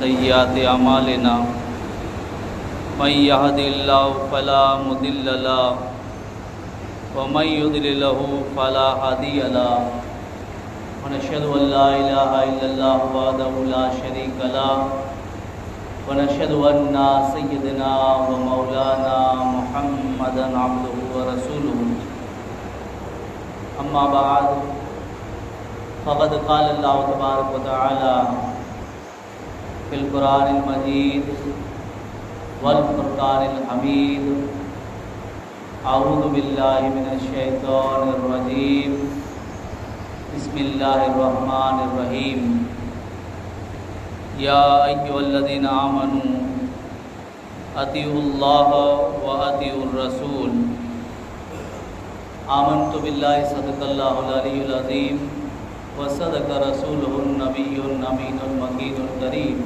सय्याति अमालिना मन यहदिल्लाहु फला मुदिल्ल लहु व मन युद्लिलहु फला हादिय लहु व नशहदु अल्ला इलाहा इल्लल्लाहु वहदहु ला शरीका लहु व नशहदु अन्ना सय्यदना व मौलाना मुहम्मदन अब्दुहु व रसूलुहु अम्मा बाद फ़क़द क़ाल अल्लाहु तबारक व तआला फिल कुरानिल मजीद वल फुरकानिल हमीद अऊज़ु बिल्लाहि मिनश शैतानिर रजीम बिस्मिल्लाहिर रहमानिर रहीम या अय्युहल्लज़ीना आमनू अतीउल्लाह व अतीउर रसूल आमनतु बिल्लाहि सदक़ल्लाहुल अलियुल अज़ीम व सदक़ रसूलुहुन नबियुन अमीनुल मकीनुल करीम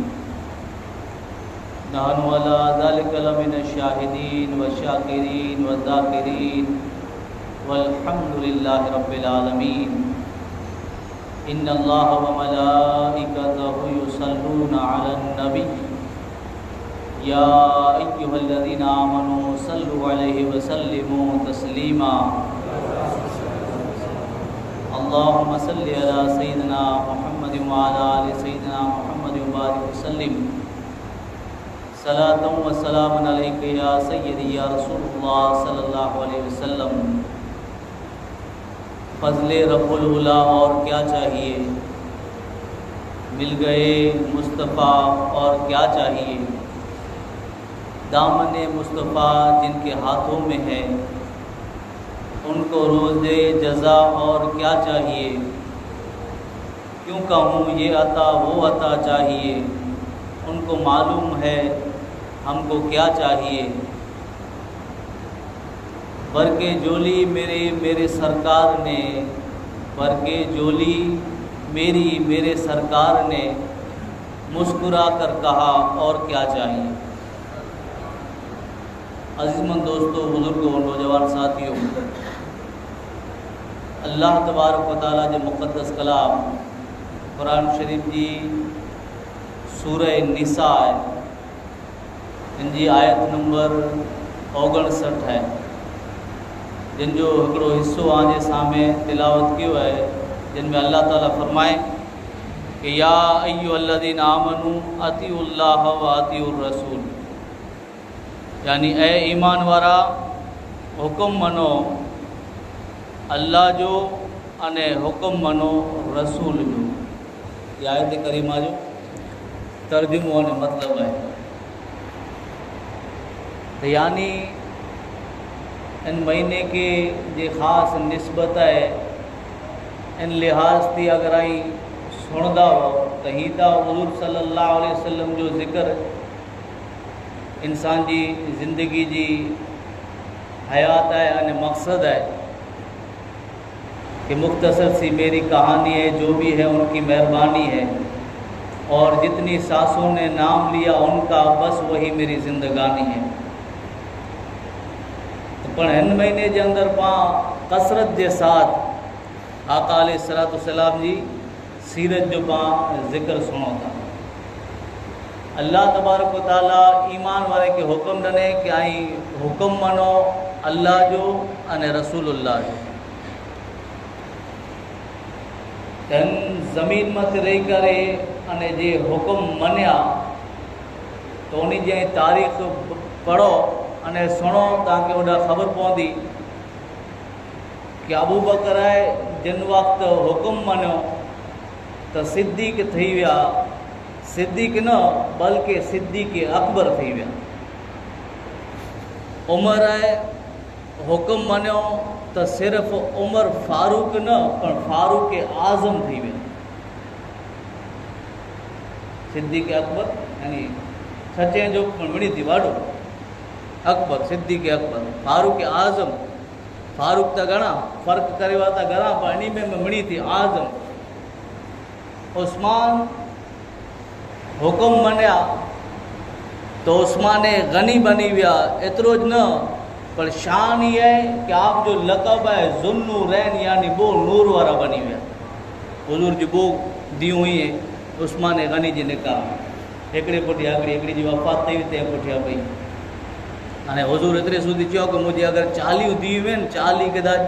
नहनु अला ज़ालिका लमिनश शाहिदीन व शाकिरीन व ज़ाकिरीन वल्हम्दुलिल्लाहि रब्बिल आलमीन इन्नल्लाह व मलाइकतहु युसल्लूना अलन नबी या अय्युहल्लज़ीना आमनू सल्लु अलैहि व सल्लिमू तस्लीमा अल्लाहुम्मा सल्लि अला सय्यिदिना मुहम्मदिन व अला आलि सय्यिदिना मुहम्मदिन व बारिक वसल्लिम सलातन व सलामन अलैका या सय्यदी या रसूलुल्लाह सल्लल्लाहु अलैहि वसल्लम। फज़ले रब्बुल उला और क्या चाहिए, मिल गए मुस्तफ़ा और क्या चाहिए, दामन मुस्तफ़ा जिनके हाथों में है उनको रोज़े जज़ा और क्या चाहिए, क्यों कहूँ ये अता वो अता चाहिए, उनको मालूम है हमको क्या चाहिए। बरके जोली मेरे सरकार ने, बरके जोली मेरे सरकार ने मुस्कुरा कर कहा और क्या चाहिए। अज़ीज़मंद दोस्तों, बुज़ुर्गों, नौजवान साथियों, अल्लाह तबारक व तआला जो मुक़द्दस कलाम कुरान शरीफ जी सूरह निसा है, इन जी आयत नंबर 59 है, जिन जो हिकिड़ो हिस्सो आजे सामे तिलावत कियो है, जिन में अल्लाह ताला फरमाए कि या अय्युहल्लज़ीना आमनू अतीउल्लाह व अतीउर रसूल, यानी ए ईमान वारा हुकुम मनो अल्लाह जो अने हुकुम मनो रसूल जो। ये आयत करीमा जो तर्जुमो अने मतलब है, तो यानी इन महीने के जे ख़ास निस्बत है, इन लिहाज थी अगर आई सुनदा हो तो हीदा हुज़ूर सल्लल्लाहु अलैहि वसल्लम जो ज़िक्र इंसान जी ज़िंदगी जी हयात है अने मकसद है कि मुख्तसर सी मेरी कहानी है, जो भी है उनकी मेहरबानी है, और जितनी सासों ने नाम लिया उनका बस वही मेरी ज़िंदगानी है। तो पर इन महीने के अंदर पाँ कसरत के साथ आका अलैहिस्सलातु वस्सलाम जी सीरत जो पाँ ज़िक्र सुनो था। अल्लाह तबारक व तआला ईमान वारे के हुक्म ॾिने कि आई हुक्म मनो अल्लाह जो अने रसूलुल्लाह जो। धन ज़मीन मत रही करे अने जे हुक्म मनिया तो उन जी तारीख़ पढ़ो अने सुनो, तव्हांखे उन ख़बर पवंदी कि अबू बकर आहे जिन वक़्तु हुक्म मनियो तो सिद्दीक़ थी विया, सिद्दीक़ न बल्कि सिद्दीक़ अकबर थी विया। उमर आहे हुक्म मनियो तो सिर्फ़ उमर फारूक न पर फारूक आज़म थी विया। सिद्दीक़ अकबर यानी सचे जो मिणी थी वाडो अकबर, सिद्दीक़ अकबर, फारूक आज़म, फारूक त घणा फ़र्क़ु करे वा त घणा, पर इन में मिणी थी आज़म। उस्मान हुक्म मनिया तो उस्मान गनी बनी विया। एतिरो ज न पर शान ये है कि आप जो लक़ब है ज़ुन्नूरैन यानी वो नूर वारा बनी विया। हुज़ूर जी वो दी हुई है उस्मान गनी जी निकाह। हिकिड़े पुठियां हिकिड़ी जी वफ़ात थी तंहिं पुठियां पई। हाणे हुज़ूर एतिरे सूदी चयो कि मुंहिंजी अगरि 40 धीअ आहिनि 40 क़दाच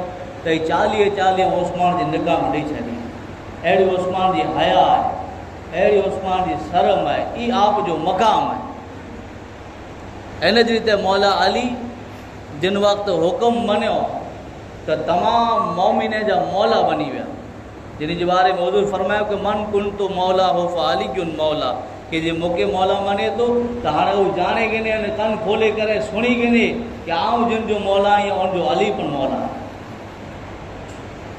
त ही 40 उस्मान जी निगाह में ॾेई छॾी। अहिड़ी उस्मान जी हया आहे, अहिड़ी उस्मान जी शर्म आहे, ई आप जो मक़ाम आहे। इन जी रीते मौला अली जिन वक़्तु हुकुम मञियो त तमामु मोमिन जा मौला बनी विया, जिन जे बारे में हुज़ूर फरमायो कि मन कुंतु मौला हो फ़अली कुन मौला, कि जे मूंखे मौला मञे थो त हाणे हू जाणे किने अने कन खोले करे सुणी किने कि आऊं जिन जो मौला आहियां उनजो अली पण मौला आहे।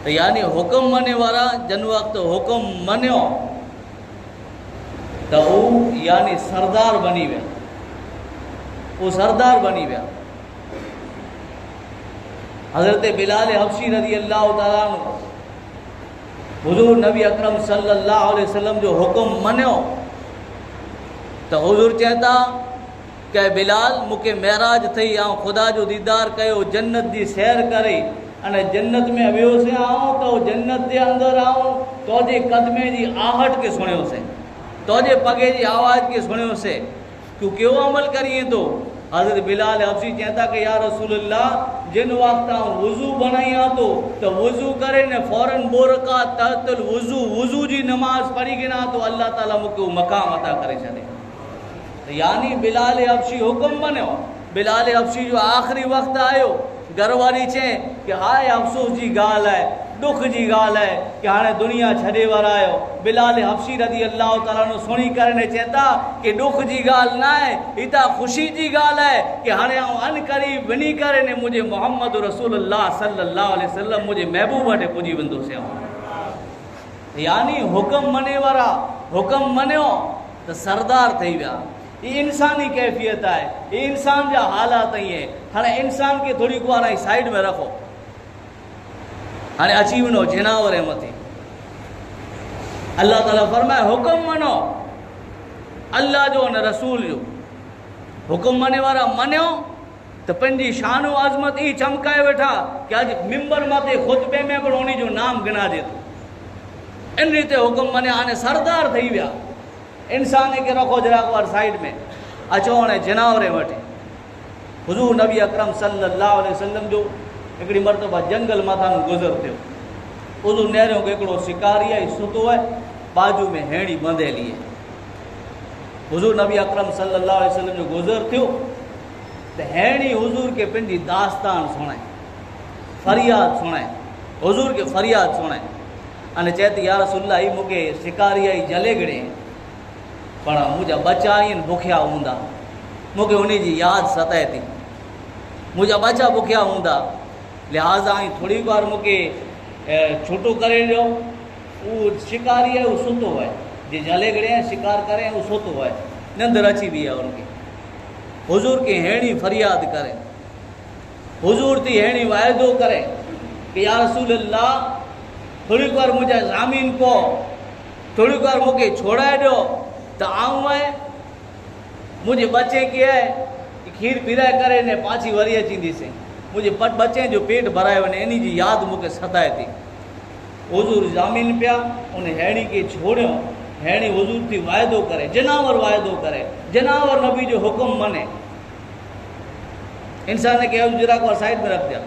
त यानी हुकुम मञे वारा जिन वक़्तु हुकुम मञियो त हू यानी सरदार बनी विया, वो सरदार बनी विया। हज़रत बिलाल हबशी रज़ी अल्लाह तआला अन्हु हुज़ूर नबी अकरम सल्लल्लाहु अलैहि वसल्लम जो हुकुम मञियो त हुज़ूर चवनि था कि बिलाल मूंखे महराज थई ऐं ख़ुदा जो दीदार कयो, जन्नत जी सैर करे अने जन्नत में वियोसीं आऊं तो जन्नत जे अंदरि आऊं तोजे कदमे जी आहट के सुणियोसीं, तोजे पगे जी आवाज़ के सुणियोसीं, तूं कहिड़ो अमल करीं थो। हज़रत बिलाल हबशी चवनि था कि या रसूलल्लाह जिन वक़्तु आऊं वुज़ू बनायां थो त वुज़ू करे न फ़ौरन बोरका तहतुल वुज़ू वुज़ू जी नमाज़ पढ़ी गिना तो अल्लाह ताला मूंखे उहो मक़ाम अता करे छॾे। यानी बिलाल हबशी हुकुम मञियो, बिलाल हबशी जो आख़िरी वक़्तु आयो, घरवारी चए कि हाय अफ़सोस जी ॻाल्हि आहे, दुख जी ॻाल्हि आहे कि हाणे दुनिया छॾे वारा आहियो। बिलाल हबशी रज़ी अल्लाह ताला अन्हु सुणी करे ने चवनि था कि दुख जी ॻाल्हि न आहे, ही त ख़ुशी जी ॻाल्हि आहे कि हाणे आऊं अन क़रीब वञी करे ने मुंहिंजे मोहम्मद रसूलुल्लाह सल्लल्लाहु अलैहि वसल्लम मुंहिंजे महबूब वटि पुॼी वेंदुसि। यानी हुकुम मञे वारा हुकुम मञियो त सरदार थी विया। ये इंसानी कैफ़ियत है, ये इंसान जा हालात ही है। हाँ इंसान के थोड़ी को हाणे साइड में रखो, हाँ अची वञो जिनावर मथे। अल्लाह ताला फरमाए हुकुम मनो अल्लाह जो न रसूल जो, हुकुम मने वारा मनो तो पंहिंजी शान आज़मत ही चमकाए वेठा कि अज मिंबर मथे खुतबे में भी उन्हीं जो नाम गिनाजे तो इन रीते हुकुम मने हाणे सरदार थी विया। इंसान के रखो जरा को साइड में, अचो हाणे जिनावरे वटि। हुज़ूर नबी अकरम सल्लल्लाहु अलैहि वसल्लम जो हिकिड़ी मरतबा जंगल माथा गुज़र थियो। हुज़ूर नेरियो कि हिकिड़ो शिकारी आहे सुतो है, बाजू में हेड़ी बंधेली है। हुज़ूर नबी अकरम सल्लल्लाहु अलैहि वसल्लम जो गुज़र थियो तो हेड़ी हुज़ूर के पंहिंजी दास्तान सुणाए, फरियाद सुणाए, हुज़ूर के फरियाद सुणाए अने चए थी या रसूलल्लाह ही मूंखे शिकारी आई जले गिड़े पर मुंहिंजा बच्चा आहिनि बुखिया हूंदा, मूंखे उन जी यादि सताए थी, मुंहिंजा बच्चा बुखिया हूंदा, लिहाज़ा ही थोड़ी बार मूंखे छुटो करे ॾियो। उहो शिकारी आहे, उहो सुतो आहे, जे जले गिड़े शिकार करे उहो सुतो आहे, निंदर अची वई आहे उनखे। हुज़ूर के हेड़ी फरियाद करे, हुज़ूर थी हेड़ी वाइदो करे कि या रसूलल्लाह थोड़ी बार मुंहिंजा ज़ामीन को, थोड़ी बार मूंखे छोड़ाए ॾियो त आऊं आहे मुंहिंजे बच्चे खे आहे खीर पीराए करे ने पाछी वरी अचींदीसीं, मुंहिंजे बच्चे जो पेट भराए वञे, इन जी यादि मूंखे सताए थी। हुज़ूर ज़ामीन पिया उन हेड़ी के छोड़ियो, हेड़ी हुज़ूर थी वाइदो करे, जनावर वाइदो करे, जनावर नबी जो हुकुम मने। इंसान के जरा को साइड में रख दिया,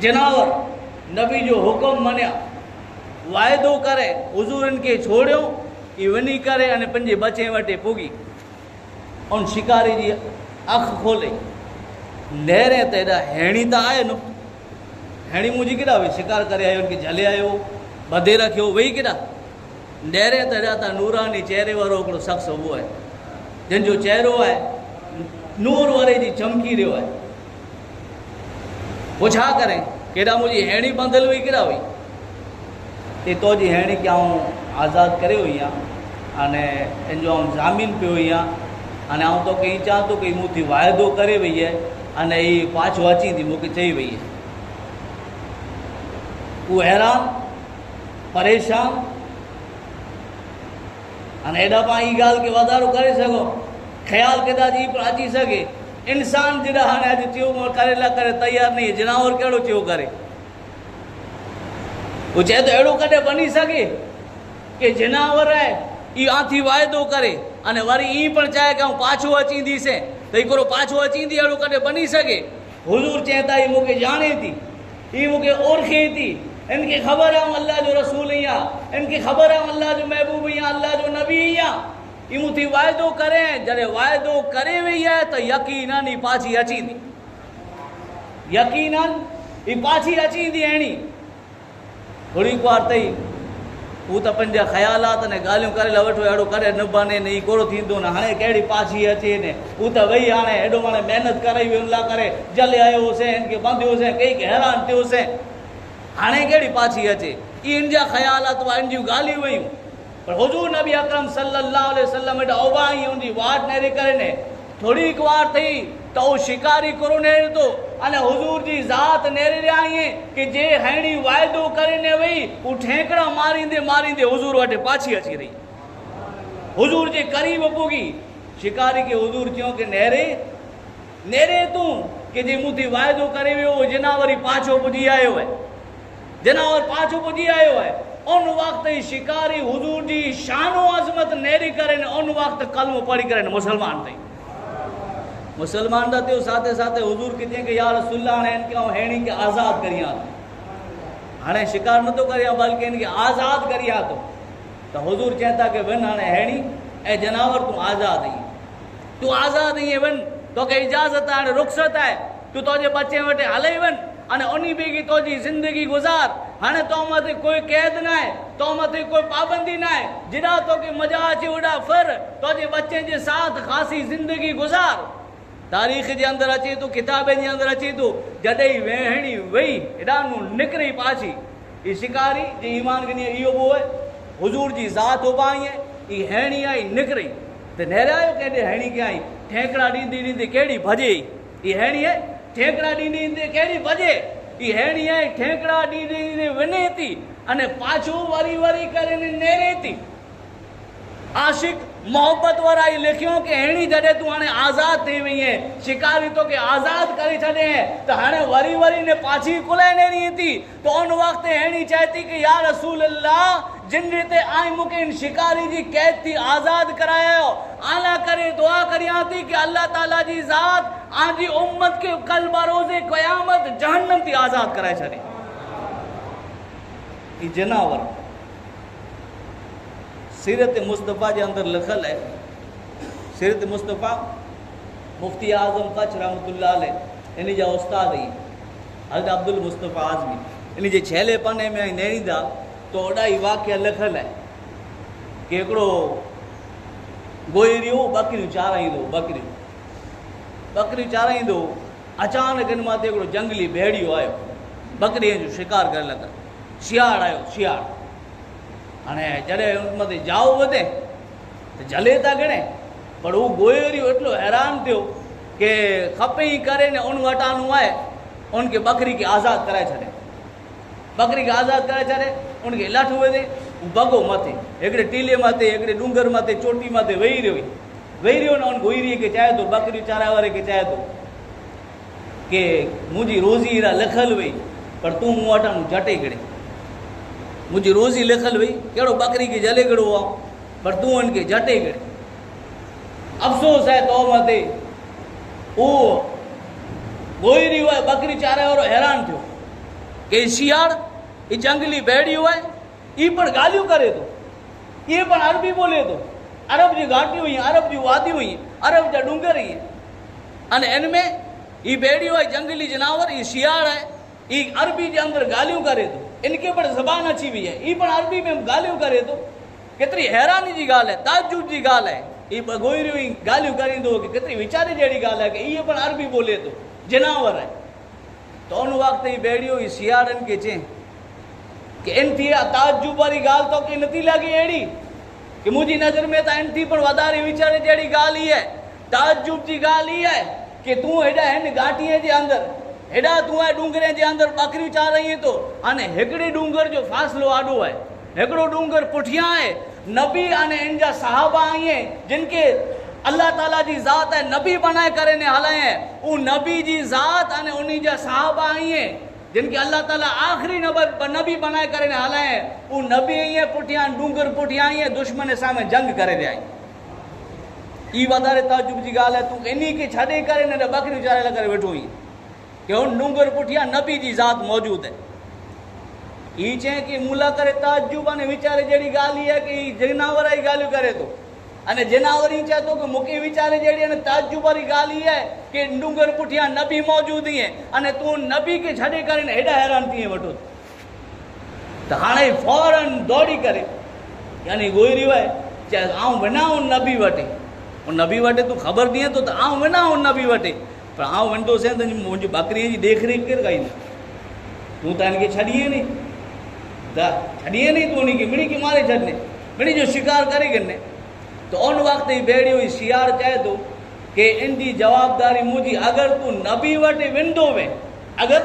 जनावर नबी जो हुकुम मनिया, वाइदो करे, हुज़ूर इनके छोड़ियो, ये वनी करे अने पंजे बच्चे वटे पुगी। उन शिकारी जी अख खोले, नहरे त एॾा हेणी त आए न, हेणी मुंहिंजी केॾा हुई, शिकार करे आयो, उनखे झले आयो, बधे रखियो, वेही केॾा, नहरे त एॾा त नूरानी चेहरे वारो हिकिड़ो शख़्स उहो आहे जंहिंजो चेहरो आहे नूर वारे जी चमकी रहियो आहे। पोइ छा करे, केॾा मुंहिंजी हेणी बंधल हुई, केॾा हुई, ये तो जी हेणी के आऊं आज़ाद करे हुई हाँ, अने इन जो आऊं ज़ामीन पे हुई हाँ, अने आऊं तो कहीं चाह तो कहीं मुझी वायदो करे वही है, अने ये पाछो अची थी मूंखे चई वही है। वो हैरान परेशान, अने एॾा पाण ई ॻाल्हि खे वाधारो करे सघो, ख़्याल कदाच ई पण अची सघे, इंसान जॾहिं हाणे अॼु चयो करे ला करे तयार नहीं, जनावर कहिड़ो चयो करे। वो चाहे तो अड़ो कदे बनी सके कि जनावर है ई आथी वायदो करे अने वरी ई पण चाहे कि हूँ पाछो अचींदीसे तो हिकिड़ो पाछो अचींदी अहिड़ो कॾहिं बनी सघे। हुज़ूर चवनि था ई मूंखे ॼाणे थी, ई मूंखे ओळखे थी, इनखे ख़बर आहे अल्लाह जो रसूल ई आहे, इनखे ख़बर आहे अल्लाह जो महबूब ई आहे, अल्लाह जो नबी ई आहे। ई मूं थी वाइदो करे, जॾहिं वाइदो करे वई आहे त यकीनन ई पाछी अचींदी, यकीनन ई पाछी अचींदी। अहिड़ी थोरी कुआर अथई हू त पंहिंजा ख़्यालात ने ॻाल्हियूं करे वठो, अहिड़ो करे न बने न, ई कोड़ो थींदो न, हाणे कहिड़ी पाछी अचे न, हू त वई हाणे हेॾो हाणे महिनत करे हुन लाइ करे जले आयो हुउसि, हिनखे ॿांधियोसीं, कई हैरान थियोसीं, हाणे कहिड़ी पाछी अचे। इहे इन जा ख़्यालात हुआ, इन जूं ॻाल्हियूं हुयूं। पर हुज़ूर नबी अकरम सल्लल्लाहु अलैहि वसल्लम हेॾा ओबाही हुनजी वाट नेरे करे ने थोरी हिकु वार थी त उहो शिकारी कोरो नेरे थो अने हुज़ूर जी ज़ात नेरे रहिया ईअं कि जे हेड़ी वाइदो करे ने वई हू ठेकड़ा मारींदे मारींदे हुज़ूर वटि पाछी अची रही, हुज़ूर जे क़रीब पुगी। शिकारी खे हुज़ूर चयो कि नेरे तूं कि जे मूं थी वाइदो करे वियो उहो जनावरी पाछो पुॼी आयो आहे, जनावर पाछो पुॼी आयो आहे। उन वक़्तु ई शिकारी हुज़ूर जी शानो अज़मत नेरी करे ने उन वक़्तु कलमो पढ़ी करे ने मुसलमान थई, मुसलमान था थियो। साथे साथे हुज़ूर खे चई कि या रसूलल्लाह हाणे इनखे आउं हेणी खे आज़ादु करियां थो, हाणे शिकार नथो करियां बल्कि इनखे आज़ादु करियां थो। त हुज़ूर चवनि था कि वञ हाणे हेणी ऐं जनावर तूं आज़ादु आहीं, तूं आज़ादु आहीं, वञ तोखे इजाज़त आहे, हाणे रुख़सत आहे, तूं तुंहिंजे बचे वटि हले वञ अने उन बेगी तुंहिंजी ज़िंदगी गुज़ार। हाणे तो मथे कोई क़ैद न आहे, तो मथे कोई पाबंदी न आहे, जिॾा तोखे मज़ा अचे ओॾा फिर, तुंहिंजे बच्चे जे साथ ख़ासी ज़िंदगी गुज़ार। तारीख़ जे अंदरि अचे थो, किताबनि जे अंदरि अचे थो, जॾहिं वेहणी वई हेॾानू निकिरी पाछी, ही शिकारी जे ईमान खे इहो बि आहे हुज़ूर जी ज़ात उबाई आहे, ही हेणी आई निकिरी त नेरायो केॾे हेणी खे आई, ठेकड़ा ॾींदी ॾींदी कहिड़ी भॼे, ही हेणी आहे ठेकड़ा ॾींदी ॾींदी कहिड़ी भॼे, ही हेणी आहे ठेकड़ा ॾींदी ॾींदी वञे थी अने पाछो वरी वरी करे नेरे थी। आशिक मोहब्बत वारा ई लिखियो कि हेणी जॾहिं तूं हाणे आज़ादु थी वई आहे, शिकारी तोखे आज़ादु करे छॾे त हाणे वरी वरी ने पाछी कुलाए नेरी थी, त उन वक़्तु हेणी चए थी कि या रसूल अल्लाह जिन ते आई मूंखे इन शिकारी जी कैद थी आज़ादु करायो, आला करे दुआ करियां थी कि अल्लाह ताला जी ज़ात आजी उम्मत खे कल बरोज़े क़यामत जहन्नम थी आज़ादु कराए छॾे। ई जनावर सीरत मुस्तफ़ा जे अंदरि लिखल है, सीरत मुस्तफ़ा मुफ्ती आज़म कच्छ रहमतुल्लाह अलैह इन जा उस्ताद ही हज़रत अब्दुल मुस्तफ़ा आज़मी, इन जे छेले पन्ने में नेरींदा तो ओॾा ई वाक़िया लिखल है कि हिकिड़ो गोइरियो बकरियूं चाराईंदो, बकरियूं चाराईंदो, अचानक इन मां ते हिकिड़ो जंगली भेड़ियो आयो, बकरीअ जो शिकार करण लॻा, शियाड़ आयो शियाड़। हाणे जॾहिं उन मथे जाओ वधे त जले था घणे, पर हू गोइरियो एतिरो हैरान थियो कि खपे ई करे ने उन वटानो आहे उनखे बकरी खे आज़ादु कराए छॾे, बकरी खे आज़ादु कराए छॾे, उनखे लठ वधे, हू भॻो मथे हिकिड़े टीले मथे हिकिड़े डूंगर मथे चोटी मथे वेही रहियो न उन गोइरीअ खे चए थो, बकरी चाराए वारे खे चए थो कि मुंहिंजी रोज़ी हेॾा लिखल हुई पर तूं मूं वटां झटे घणे, मुंहिंजी रोज़ी लिखल हुई कहिड़ो बकरी खे जले घड़ो आहे पर तूं उनखे झटे घणे। अफ़सोस आहे तो मथे उहो गोइरी आहे बकरी चाराए वारो हैरान थियो कि शियाड़ ही जंगली भेड़ियो आहे, ई पण ॻाल्हियूं करे थो, इहे पण अरबी ॿोले थो, अरब जी घाटियूं हुई, अरब जी वादियूं हुई, अरब जा डूंगर हुई, अने इन में ही भेड़ियो आहे जंगली जनावर, ही शियाड़ आहे, ही अरबी जे अंदरि ॻाल्हियूं करे थो, इनखे पण ज़बान अची वई आहे, ही पण अरबी में ॻाल्हियूं करे थो। केतिरी हैरानी जी ॻाल्हि आहे, ताजुब जी ॻाल्हि आहे, ही ॿ गोइरियूं ई ॻाल्हियूं करींदो कि केतिरी वीचारे जहिड़ी ॻाल्हि आहे कि इहे पण अरबी ॿोले थो, जनावर आहे। त उन वक़्तु ही भेड़ियो ही शियाड़नि खे चई कि इन थी ताजुब वारी ॻाल्हि तोखे नथी लॻे अहिड़ी कि मुंहिंजी नज़र में त इन थी पण वधारे वीचारे जहिड़ी ॻाल्हि ई आहे, ताजुब जी ॻाल्हि ई आहे कि तूं हेॾा हिन घाटीअ जे अंदरि हेॾा तूं आहे डूंगरे जे अंदरि बकरियूं चाराईं थो, अने हिकिड़े डूंगर जो फ़ासिलो आॾो आहे, हिकिड़ो डूंगर पुठियां आहे, नबी अने इन जा सहाबा आईं जिन खे अल्लाह ताला जी ज़ात है नबी बनाए करे ने हलाए, उ नबी जी ज़ात अने उन जा सहाबा आईं जिनके अल्लाह ताला आखिरी नबी बनाए करे हलाए, वो नबी ईअं पुठियां डूंगर पुठियां ईअं दुश्मन सामे जंग करे ॾियाई। ई वधारे ताजुब जी ॻाल्हि आहे, तूं इन्ही खे छॾे करे न बकरियूं चारे करे वेठो हुई कि हुन डूंगर पुठियां नबी जी ज़ात मौजूद है। ई चए कि मूला करे ताजुब अने वीचारे जहिड़ी ॻाल्हि आहे कि जनावर जी ॻाल्हियूं करे थो, अने जनावर ई चए थो कि मूंखे वीचारे जहिड़ी अने ताजुब वारी ॻाल्हि ई आहे कि डूंगर पुठियां नबी मौजूद ई अने तूं नबी खे छॾे करे हेॾा हैरान थी वठो त हाणे फौरन दौड़ी करे यानी ॻोल्हियो आहे, चए आउं वञा हुन नबी वटि। उन नबी वटि तूं ख़बर ॾिए थो त आउं वञा हुन नबी वटि, पर आउं वेंदोसि त मुंहिंजी बकरीअ जी देखरेख केरु कईंदो? तूं त हिनखे छॾीअ नी, त छॾीअ नी, तूं हुनखे मिड़ी खे मारे छॾने, मिड़ी जो शिकार करे गिरने। तो उन वक्त ही बेड़ियो ही सियार चए थो कि इनकी जवाबदारी मुझी, अगर तू नबी वटि वेंदो वे, अगर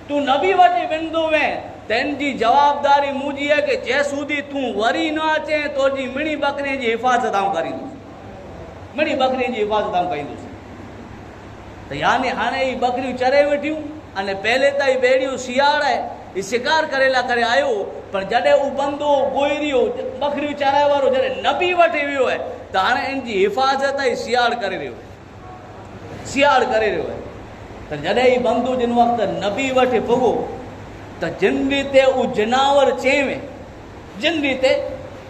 तू नबी वटि वेंदो वे तो इनकी जवाबदारी मुझी है कि जै सूदी तू वरी न अचे तो जी मिड़ी बकरी की हिफ़ाज़त आऊं करींदुसि, मिड़ी बकरी की हिफ़ाज़त आऊं कईंदुसि। तो यानी हाणे ही बकरियूं चरे वेठियूं अने पहले त ही बेड़ियो सियार है ही शिकार करेला करे आयो, पर जॾहिं उहो बंदो गोइरियो बकरियूं चराए वारो जॾहिं नबी वटि वियो है तो हाणे इनकी हिफ़ाज़त ही सियार करे रहियो है, सियार करे रहियो है। तो जॾहिं ही बंदो जिन वक़्तु नबी वटि पुॻो त जिन रीते उहो जनावर चएवे, जिन रीते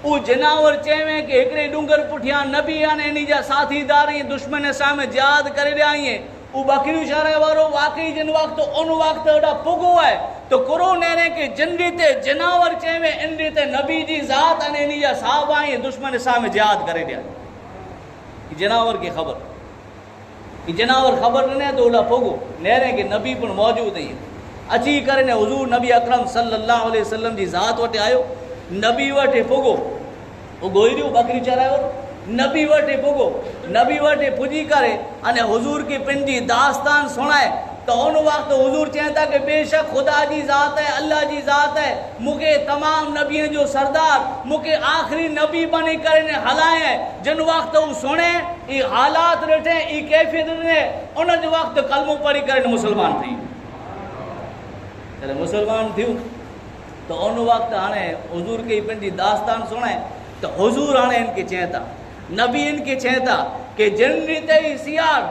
उहो जनावर चएवे कि हिकिड़े डूंगर पुठियां नबी आने इन जा साथीदार ई दुश्मन सामे जिहाद करे रहिया आहिनि, वो बकरियूं चराए वारो वाकई जिन वक़्तु उन वक़्तु हेॾा पुॻो आहे तो कुरो नेरे कि जिन रीते जनावर चएवे इन रीते नबी जी ज़ात अने इन जा साहबा ई दुश्मन सामे जिहाद करे रहिया। जनावर की खबर, जनावर खबर ॾिने तो ओॾा पुॻो नेरे कि नबी पिणु मौजूद ई अची करे ने हुज़ूर नबी अकरम सल्लल्लाहु अलैहि वसल्लम जी ज़ात वटि आयो, नबी वटि पुॻो, वो गोइरियो बकरी चराए वारो नबी वटि पुॻो, नबी वटि पुॼी करे अने हुज़ूर की पंहिंजी दास्तान सुणाए तो उन वक़्तु हुज़ूर चवनि था कि बेशक खुदा जी ज़ात है, अल्लाह जी ज़ात है, मूंखे तमाम नबियनि जो सरदार, मूंखे आख़िरी नबी बनी करे ने हलाए है। जिन वक़्तु हू सुणे ई हालात ॾिठे ई कैफ़ियत ॾिठे उन जो वक़्तु कलमो पढ़ी करे मुसलमान थी, जॾहिं मुसलमान थियूं तो उन वक़्तु हाणे हुज़ूर खे पंहिंजी दास्तान सुणाए तो हुज़ूर हाणे इनके चवनि था, नबी इनके चवनि था कि जिन रीते ही सियार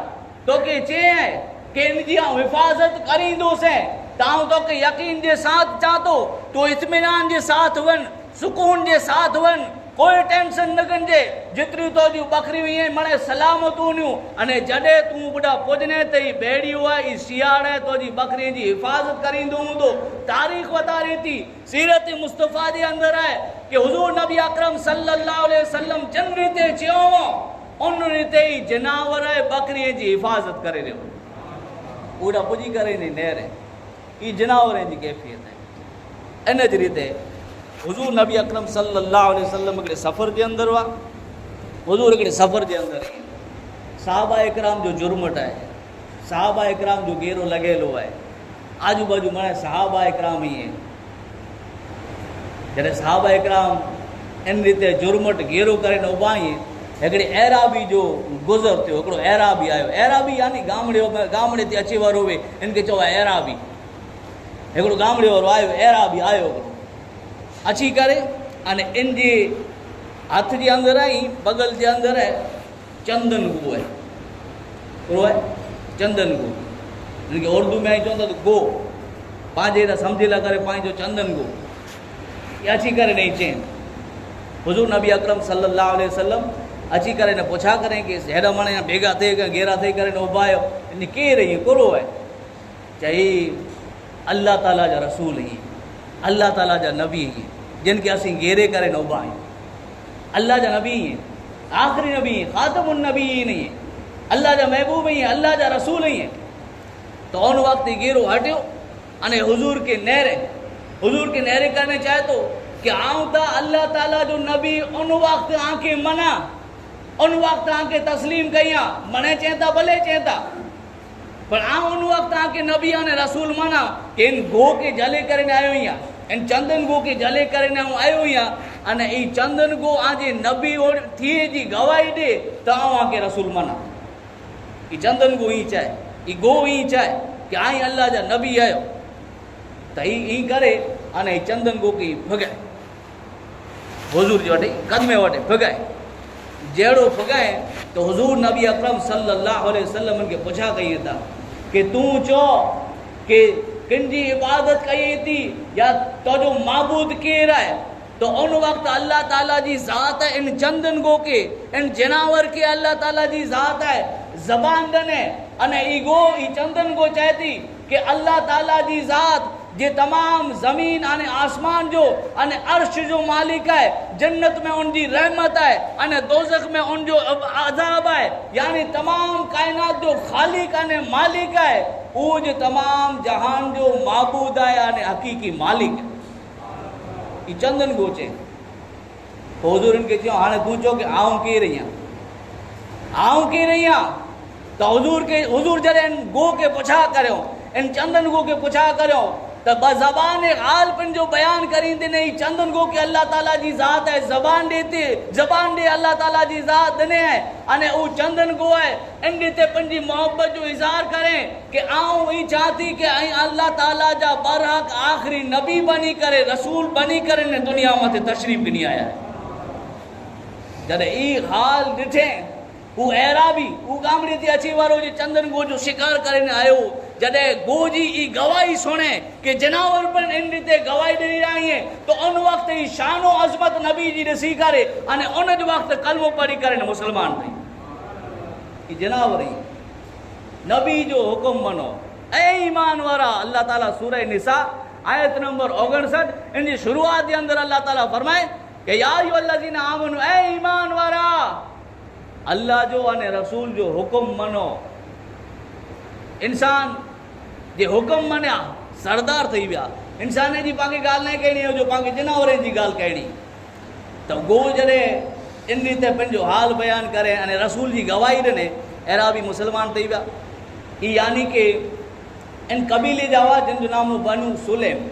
तोखे चए है कि इन जी हिफ़ाज़त करींदोसीं तां तोखे यकीन के साथ चाह तो इत्मीनान के साथ वन, सुकून के साथ वन, कोई टेंशन न कजे, जितरियूं तुंहिंजियूं बकरियूं ईअं मणे सलामत हूंदियूं अने जॾहिं तूं बुढ़ा पुॼने त ही बेड़ियो आहे ही सियाड़ आहे तुंहिंजी बकरीअ जी हिफ़ाज़त करींदो हूंदो। तारीख़ वधारे थी सीरत मुस्तफ़ा जे अंदरि आहे कि हुज़ूर नबी अकरम सल्लल्लाहु अलैहि वसल्लम जिन रीते चयो उन रीते ही जनावर बकरीअ जी हिफ़ाज़त करे रहियो, पूरा पुॼी करे नी नेरे ही जनावरनि जी कैफ़ियत आहे। इन जी रीते हुज़ूर नबी अकरम सल्लल्लाहु अलैहि वसल्लम हिकिड़े सफ़र जे अंदरि हुआ, हुज़ूर हिकिड़े सफ़र जे अंदरि सहाबा इकराम जो जुर्मट आहे, सहाबा इकराम जो घेरो लॻियलु आहे, आजू बाजू माना सहाबा इकराम ई आहिनि। जॾहिं सहाबा इकराम इन रीते जुर्मट घेरो करे न उभा आहिनि, हिकिड़े एराबी जो गुज़र थियो, हिकिड़ो एराबी आयो, एराबी यानी गामड़े ते अचे वारो हुए, इनखे चओ आहे एराबी। हिकिड़ो गामड़े वारो आयो, एराबी आयो हिकिड़ो अची करे अने इन जे हथ जे अंदरि आई बगल जे अंदरि आहे चंदन गो आहे, कहिड़ो आहे चंदन गो, हिनखे उर्दू में चवंदा त गो, पंहिंजे त सम्झे लाइ करे पंहिंजो चंदन गो इहे अची करे ॾेई चयनि। हुज़ूर नबी अकरम सल्लल्लाहु अलैहि वसल्लम अची करे न पुछा करें कि हेॾा माण्हू भेगा थिए घेरा थी करे न उभा आहियो, इन केरु ईअं कहिड़ो आहे? चई अल्लाह ताला जा रसूल ईअं, अल्लाह ताला जा नबी ईअं जिन खे असीं घेरे करे न उभा आहियूं, अल्लाह जा नबी ईअं, आख़िरी नबी ईअं, ख़ातमुन नबी ईअं, अल्लाह जा महबूब ईअं, अल्लाह जा रसूल ईअं। तो उन वक़्तु घेरो हटियो अने हुज़ूर खे नेरे करने चाहे तो कि आऊं त अल्लाह ताला जो नबी उन वक़्तु आंखे मना, उन वक़्तु आंखे तस्लीम कयां, मने चवनि था भले चवनि था, पर आऊं उन वक़्तु आंखे नबी अने रसूल मना कि इन गो के जले करे न आयो आहियां, इन चंदन गो के जले करे न आयो आहियां अने ई चंदन गो आजे नबी थिए जी गवाही ॾे त आऊं आंखे रसूल मना। ई चंदन गो ई चाहे, ई गो ई चाहे कि आई अल्लाह जा नबी आयो। त ई करे अने चंदन गो की भगाए हुजूर जे वटि कदमे वटि भगाए। जहिड़ो भगाए तो हुजूर नबी अकरम सल्लल्लाहु अलैहि वसल्लम के पुछा कई था कि तूं चो कि किन जी इबादत कई थी या तो माबूद केर है, तो उन वक्त अल्लाह ताला जी ज़ात है। इन चंदन गो के इन जनावर के अल्लाह ताला जी ज़ात है, जबान दने अने ई गो ई चंदन गो चाहती कि अल्लाह ताला जी ज़ात जे तमाम ज़मीन अने आसमान जो अने अर्श जो मालिक है, जन्नत में उनकी रहमत है अने दोज़ख में उन जो अज़ाब है, यानी तमाम कायनात जो खालिक अने मालिक है, वो जो तमाम जहान जो माबूद है अने हकीकी मालिक है। ई चंदन गो चे हुजूर इनके चयो हाणे तू चो कि आऊं के रही तो हुजूर जॾहिं गो के पुछा करियो, इन चंदन गो के पुछा करियो तो बज़बान हाल पिन जो बयान करींदे ने चंदन गो के अल्लाह ताला जी ज़ात है, जबान दे अल्लाह ताला जी ज़ात दने है अने वो चंदन गो है इन ते पंजी मोहब्बत जो इज़हार करें कि आऊं ई चाहती कि अल्लाह ताला जा बरहक आखिरी नबी बनी करे, रसूल बनी करे ने दुनिया मथे तशरीफ गिनी आया है। जॾहिं ई हाल ॾिठे वो एराबी वो गामड़ी ते अची वारो जो चंदन गो जो शिकार करे आयो, जॾहिं गो जी ई गवाही सुने कि जनावर पर इन ते गवाही ॾेई रही है, तो उन वक्त ई शानो अज़मत नबी जी ॾिसी करे अने उन जो वक्त कलमो पढ़ी करे मुसलमान थी। ई जनावर ई नबी जो हुक्म मनो ऐ ईमान वारा। अल्लाह ताला सूरह निसा आयत नंबर 59 इन जी शुरुआत के अंदर अल्लाह ताला फरमाए कि या अय्युहल्लज़ीना आमनू, ऐ ईमान वारा अल्लाह जो अने रसूल जो हुक्म मनो। इंसान जे हुक्म मनिया सरदार थी विया। इंसान जी पाके गाल नहीं कहनी जो पाके जनावरनि जी गाल कहनी। तो गो जॾहिं इन ते पंहिंजो हाल बयान करे अने रसूल जी गवाही ॾिने, अहिड़ा बि मुसलमान थी विया। ई यानी कि इन कबीले जा हुआ जिन जो नाम बनु सुलैम,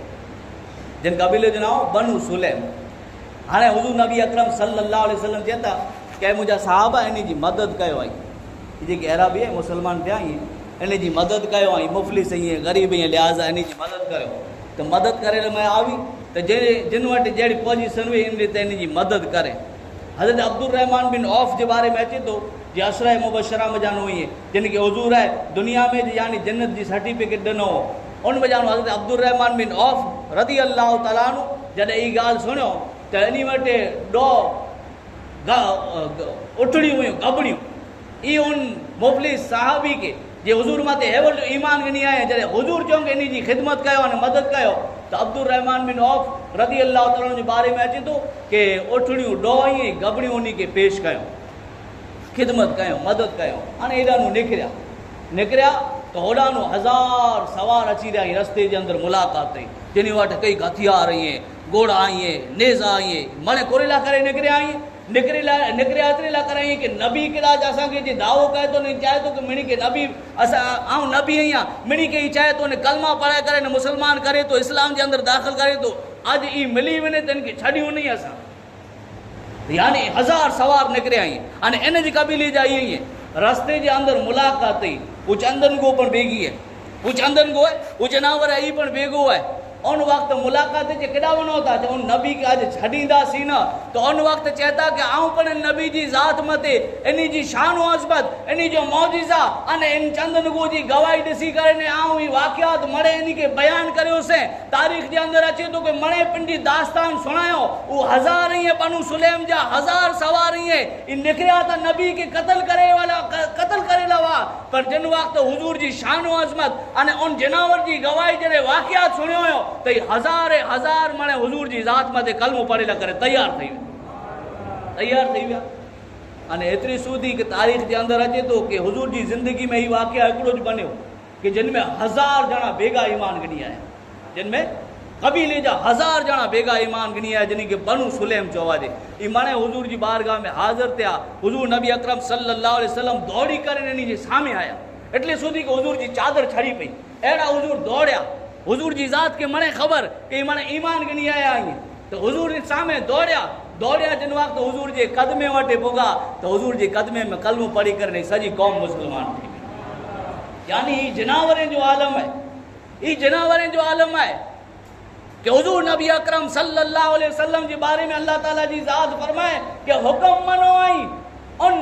जिन कबीले जो नाम बनु सुलैम। हाणे हुज़ूर नबी अकरम सल्लल्लाहु अलैहि वसल्लम चवनि था कि मुंहिंजा साहबा इन जी मदद कयो आई, जेके अहिड़ा बि मुसलमान थिया इन जी मदद कयो आई, मुफ़लिस ईअं ग़रीब ईअं लिहाज़ा इन जी मदद कयो। तो मदद करे मैं आवी तो जिन वटि जहिड़ी पोजीशन हुई इन ते इन जी मदद करे। हज़रत अब्दुल रहमान बिन औफ के बारे में अचे तो जे असरा मुबशरा में जानो हुई जिनके हुजूर है दुनिया में यानी जन्नत की सर्टिफिकेट ॾिनो, उन में जानो हज़रत अब्दुल रहमान बिन औफ रज़ी अल्लाह तआला अन्हु जॾहिं ई ॻाल्हि सुनियो तो इन वटि उठड़ियूं हुयूं गबड़ियूं। ई उन मुफ़लिस साहबी के जे हुजूर माते हेवल जो ईमान गिनी आए, जॾहिं हुजूर चऊं कि इन जी ख़िदमत कयो अने मदद कयो, तो अब्दुल रहमान बिन औफ रज़ी अल्लाह तआला जे बारे में अचे तो कि उठड़ियूं ॾोह गबड़ियूं उन के पेश कयो, ख़िदमत कयो, मदद कयो। हाणे हेॾां निकिरिया तो होॾां हज़ार सवार अची रहिया रस्ते जे अंदरि मुलाक़ात थी, जिन वटि कई हथियार आईं, घोड़ा आईं, नेज़ा आईं, मणे कोरेला करे निकिरिया आईं। निकिरिया एतिरे लाइ कराई कि नबी किराज असांखे जे दावो कहे थो न चाहे थो कि मिणी के नबी आऊं नबी आहियां, मिणी के चाहे थो न कलमा पढ़ाए करे न मुसलमान करे तो इस्लाम जे अंदरि दाख़िल करे थो, अॼु ई मिली वञे त इनखे छॾियूं नहीं असां। यानी हज़ार सवार निकिरिया आहिनि अने इन जी कबीले जा इहे रस्ते जे अंदरि मुलाक़ात थी। वो चंदन गो पण भेगी है, वो चंदन गो है, वो जनावर है, ई पण भेगो है। उन वक्त मुलाक़ात जे केॾा वञो था जो उन नबी के अॼु छॾींदासीं न, तो उन वक्त चएता कि आऊं पण नबी जी ज़ात मथे इन जी शान अज़मत, इन जो मौजिज़ा अने इन चंदन गो जी गवाही ॾिसी करे ने आऊं ई वाक़ियात मणे इन के बयान करियोसीं। तारीख़ जे अंदरि अचे थो कि मणे पंहिंजी दास्तान सुणायो। वो हज़ार ईअं बनु सुलैम जा हज़ार सवार ईअं निकिरिया त नबी के कत्ल करे लवा, पर जिन वक्त हुजूर जी शान अज़मत अने उन जनावर जी गवाही जॾहिं वाक़ियात सुणियो हुयो तो हज़ार मणे हुजूर जी ज़ात मथे कलमो पढ़े करे तैयार थी विया। अने एतिरी सूदी कि तारीख़ के अंदर अचे तो कि हुजूर जी ज़िंदगी में ही वाक़िया हिकिड़ो ज बनियो कि जिन में 1000 ॼणा बेगा ईमान गिनी आया, जिन में कबीले जा 1000 ॼणा बेगा ईमान गिनी आया, जिन के बनु सुलैम चवा जे ई मणे हुजूर जी बारगाह में हाज़िर थिया। हुजूर नबी अकरम सल्लल्लाहु अलैहि वसल्लम दौड़ी करे इन जे सामे आया, एटले सूदी कि हुजूर जी चादर छड़ी पई। अहिड़ा हुजूर दौड़िया, हुजूर जी ज़ात के मणे ख़बर कि मणे ईमान गिनी आया आहिनि, तो हुजूर जे सामे दौड़िया जिन वक्त हुजूर जे कदमे वटि पुगा तो हुजूर जे कदमे में कलमो पढ़ी करे सॼी कौम मुसलमान थी वई। यानी ई जनावरनि जो आलम है, ई जनावरनि जो आलम है। कि हुजूर नबी अकरम सल्लल्लाहु अलैहि वसल्लम जे बारे में अल्लाह ताला जी ज़ात फरमाए कि हुक्म मनो आई उन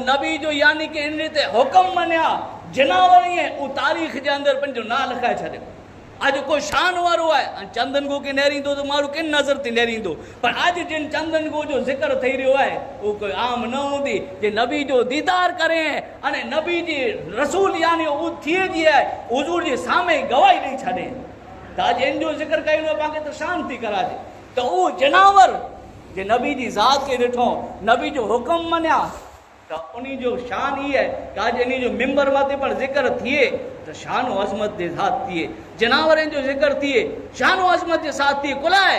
नबी जो यानी कि इन ते हुक्म मनिया जनावर ये उ तारीख़ जे अंदर पंहिंजो ना लिखाए छॾियो। अॼु को शान वारो आहे चंदन गो के नेरींदो तो माण्हू किन नज़र ते नेरींदो, पर अॼु जिन चंदन गो जो ज़िक्र थी रहियो आहे उहो कोई आम न हूंदी जे नबी जो दीदार करे अने नबी जी रसूल यानी उहो थिए जी आहे हुजूर जे साम्हूं गवाही ॾेई छॾे त अॼु इन जो ज़िक्र कयूं पाण त शान थी कराजे त उहो जनावर जे नबी जी ज़ात खे ॾिठो नबी जो हुक्म मञिया तो उन्हीं जो शान ही है कि आज इन्हीं जो मिंबर माते पर जिक्र थिए तो शान व अजमत के साथ थिए, जनावर जो जिक्र थिए शान व अजमत के साथ थिए। कुलाए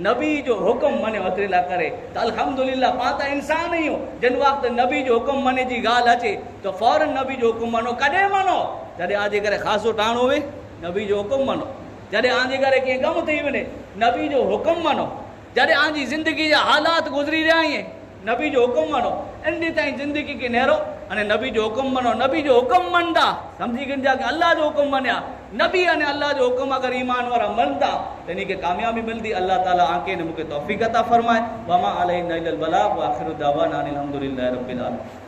नबी जो हुक्म मने वतरेला करे तो अल्हम्दुलिल्लाह पाता इंसान ही हो जिन वक्त नबी जो हुक्म मने जी गाल अचे तो फौरन नबी जो हुक्म मनो। कॾहिं मनो जॾहिं आजे करे खासो टाण होवे नबी जो हुक्म मनो, जॾहिं आजे करे कंहिं गम थी वञे नबी जो हुक्म मनो, जॾहिं आजी ज़िंदगी जा हालात गुज़री रहिया आहिनि नबी जो हुक्म मनो। इन ताईं ज़िंदगी के नेरो अने नबी जो हुक्म मनो। नबी जो हुक्म मनदा समझी गिनजा कि अल्लाह जो हुक्म मनिया नबी अने अल्लाह जो हुक्म अगर ईमान वारा मनदा तो इन्हीं के कामयाबी मिलती। अल्लाह ताला आके ने मुके तौफीक अता फरमाए। वमा अलैना इल्लल बलाग व आखिरु दावाना अनिल हम्दुलिल्लाहि रब्बिल आलमीन।